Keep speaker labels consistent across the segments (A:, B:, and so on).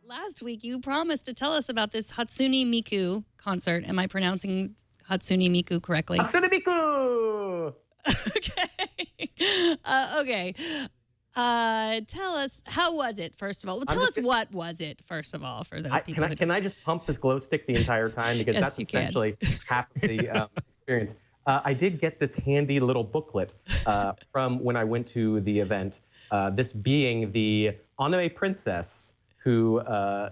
A: last week you promised to tell us about this Hatsune Miku concert. Am I pronouncing Hatsune Miku correctly?
B: Hatsune Miku!
A: Okay. Tell us, how was it, first of all? Tell us what was it, first of all, for those people.
B: Can I just pump this glow stick the entire time? Because
A: Yes,
B: that's essentially half of the experience. I did get this handy little booklet from when I went to the event, this being the anime princess who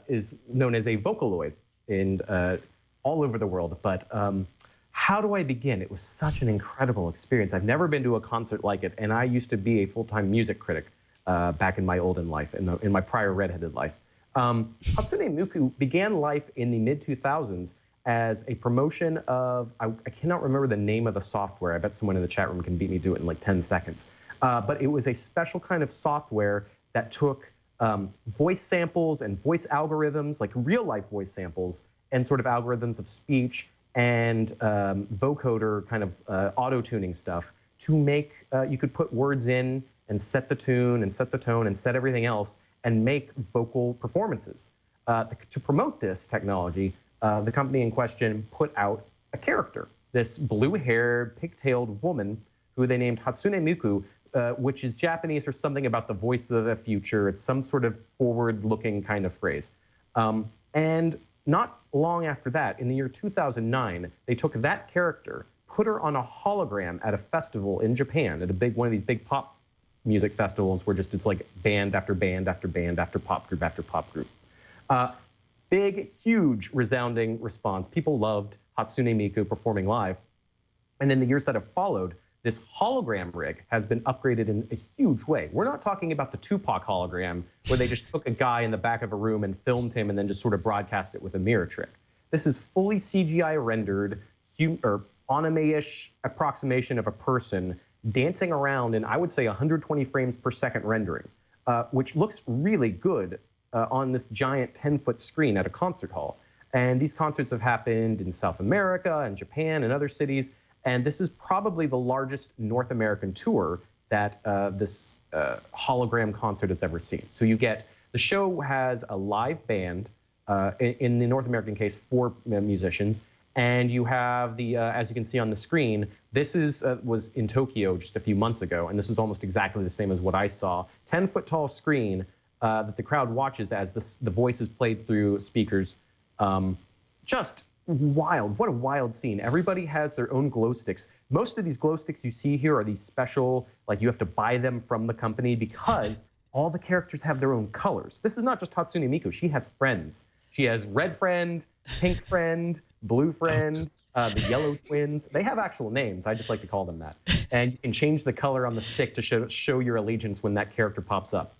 B: is known as a Vocaloid in all over the world. But how do I begin? It was such an incredible experience. I've never been to a concert like it, and I used to be a full-time music critic back in my olden life, in my prior redheaded life. Hatsune Miku began life in the mid-2000s as a promotion of, I cannot remember the name of the software. I bet someone in the chat room can beat me to it in like 10 seconds. But it was a special kind of software that took voice samples and voice algorithms, like real-life voice samples, and sort of algorithms of speech and vocoder kind of auto-tuning stuff to make, you could put words in and set the tune and set the tone and set everything else and make vocal performances. To promote this technology, the company in question put out a character, this blue-haired, pigtailed woman who they named Hatsune Miku, which is Japanese for something about the voice of the future. It's some sort of forward-looking kind of phrase. And not long after that, in the year 2009, they took that character, put her on a hologram at a festival in Japan, at one of these big pop music festivals where just it's like band after band after band after pop group. Big, huge, resounding response. People loved Hatsune Miku performing live. And in the years that have followed, this hologram rig has been upgraded in a huge way. We're not talking about the Tupac hologram, where they just took a guy in the back of a room and filmed him and then just sort of broadcast it with a mirror trick. This is fully CGI rendered, or anime-ish approximation of a person dancing around in, I would say, 120 frames per second rendering, which looks really good on this giant 10-foot screen at a concert hall. And these concerts have happened in South America and Japan and other cities. And this is probably the largest North American tour that this hologram concert has ever seen. So you get, the show has a live band, in the North American case, 4 musicians. And you have the, as you can see on the screen, this was in Tokyo just a few months ago. And this is almost exactly the same as what I saw. 10-foot tall screen that the crowd watches as the voice is played through speakers. Just wild. What a wild scene. Everybody has their own glow sticks. Most of these glow sticks you see here are these special, like you have to buy them from the company because all the characters have their own colors. This is not just Hatsune Miku. She has friends. She has red friend, pink friend, blue friend, the yellow twins. They have actual names. I just like to call them that. And you can change the color on the stick to show your allegiance when that character pops up.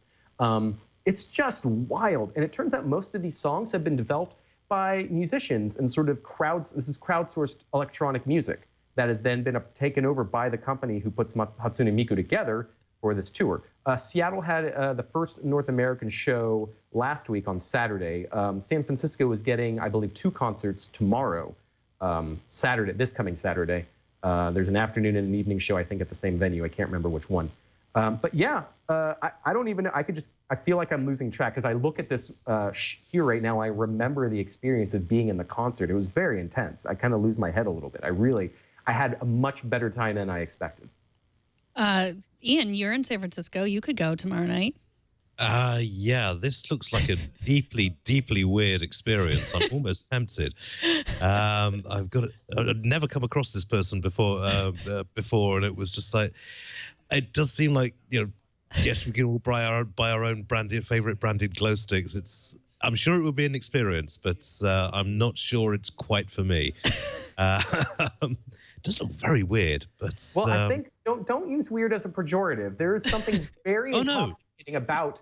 B: It's just wild. And it turns out most of these songs have been developed by musicians and sort of this is crowdsourced electronic music that has then been taken over by the company who puts Hatsune Miku together for this tour. Seattle had the first North American show last week on Saturday. San Francisco is getting, I believe, 2 concerts tomorrow, this coming Saturday. There's an afternoon and an evening show, I think, at the same venue. I can't remember which one. But yeah, I don't even, I feel like I'm losing track because I look at this here right now. I remember the experience of being in the concert. It was very intense. I kind of lose my head a little bit. I had a much better time than I expected.
A: Iain, you're in San Francisco. You could go tomorrow night.
C: Yeah, this looks like a deeply, deeply weird experience. I'm almost tempted. I've never come across this person before, and it was just like, it does seem like, yes, we can all buy our own favorite branded glow sticks. I'm sure it would be an experience, but I'm not sure it's quite for me. It does look very weird, but
B: well, I think don't use weird as a pejorative. There is something very intoxicating about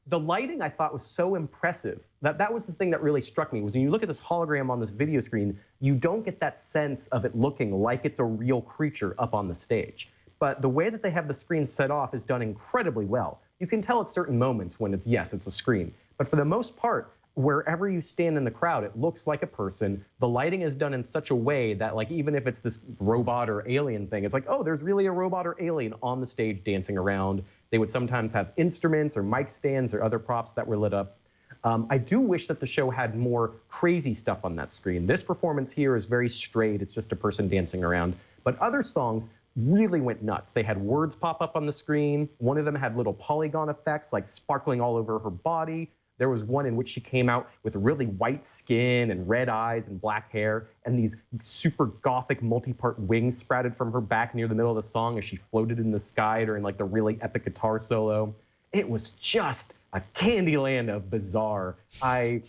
B: the lighting. I thought was so impressive. That was the thing that really struck me, was when you look at this hologram on this video screen, you don't get that sense of it looking like it's a real creature up on the stage. But the way that they have the screen set off is done incredibly well. You can tell at certain moments when it's a screen. But for the most part, wherever you stand in the crowd, it looks like a person. The lighting is done in such a way that, like, even if it's this robot or alien thing, it's like, oh, there's really a robot or alien on the stage dancing around. They would sometimes have instruments or mic stands or other props that were lit up. I do wish that the show had more crazy stuff on that screen. This performance here is very straight. It's just a person dancing around. But other songs really went nuts. They had words pop up on the screen. One of them had little polygon effects, like sparkling all over her body. There was one in which she came out with really white skin and red eyes and black hair, and these super gothic multi-part wings sprouted from her back near the middle of the song as she floated in the sky during like the really epic guitar solo. It was just a candy land of bizarre. I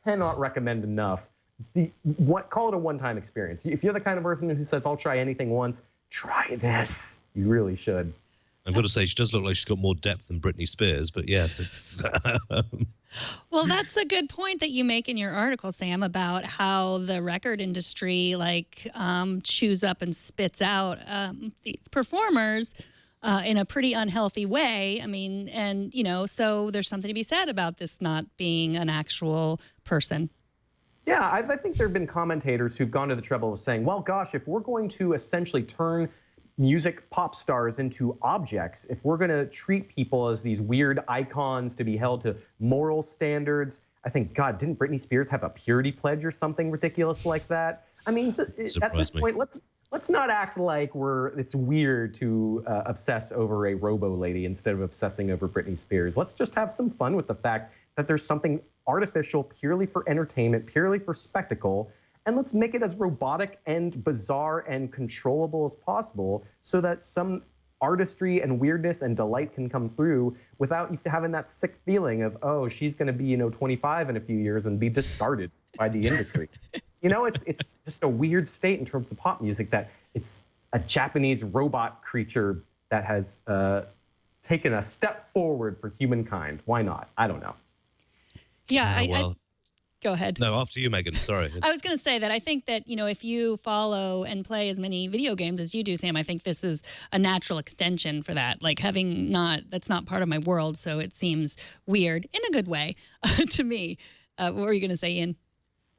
B: cannot recommend enough. Call it a one-time experience. If you're the kind of person who says, I'll try anything once, try this. You really should.
C: I've got to say, she does look like she's got more depth than Britney Spears, but yes, it's...
A: Well, that's a good point that you make in your article, Sam, about how the record industry chews up and spits out these performers in a pretty unhealthy way. I mean, and, so there's something to be said about this not being an actual person.
B: Yeah, I think there have been commentators who've gone to the trouble of saying, well, gosh, if we're going to essentially turn music pop stars into objects, if we're going to treat people as these weird icons to be held to moral standards, I think, God, didn't Britney Spears have a purity pledge or something ridiculous like that? I mean, at this point, let's not act like it's weird to obsess over a robo lady instead of obsessing over Britney Spears. Let's just have some fun with the fact that there's something artificial, purely for entertainment, purely for spectacle, and let's make it as robotic and bizarre and controllable as possible so that some artistry and weirdness and delight can come through without you having that sick feeling of, oh, she's going to be, 25 in a few years and be discarded by the industry. It's just a weird state in terms of pop music that it's a Japanese robot creature that has taken a step forward for humankind. Why not? I don't know.
A: Yeah, go ahead.
C: No, after you, Megan. Sorry.
A: I was going to say that I think that, if you follow and play as many video games as you do, Sam, I think this is a natural extension for that. Like that's not part of my world, so it seems weird in a good way to me. What were you going to say, Ian?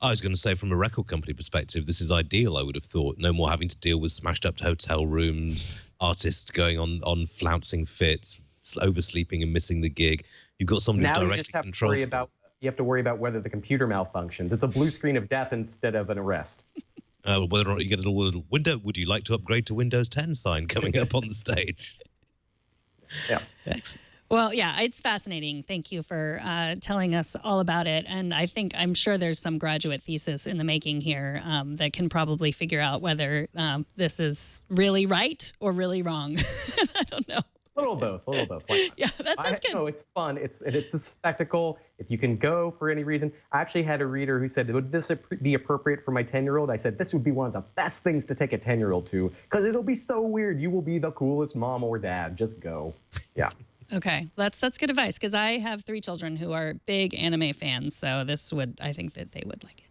C: I was going to say, from a record company perspective, this is ideal, I would have thought. No more having to deal with smashed up hotel rooms, artists going on flouncing fits, oversleeping and missing the gig. You've got somebody
B: now
C: directly controlling.
B: You have to worry about whether the computer malfunctions. It's a blue screen of death instead of an arrest.
C: Whether or not you get a little window, would you like to upgrade to Windows 10 sign coming up on the stage?
B: Yeah.
C: Excellent.
A: Well, yeah, it's fascinating. Thank you for telling us all about it. And I'm sure there's some graduate thesis in the making here that can probably figure out whether this is really right or really wrong. I don't know.
B: A little both. Why not?
A: Yeah, that's good.
B: No, it's fun. It's a spectacle. If you can go for any reason. I actually had a reader who said, would this be appropriate for my 10-year-old? I said, this would be one of the best things to take a 10-year-old to, because it'll be so weird. You will be the coolest mom or dad. Just go. Yeah.
A: Okay, that's good advice, because I have 3 children who are big anime fans, so I think that they would like it.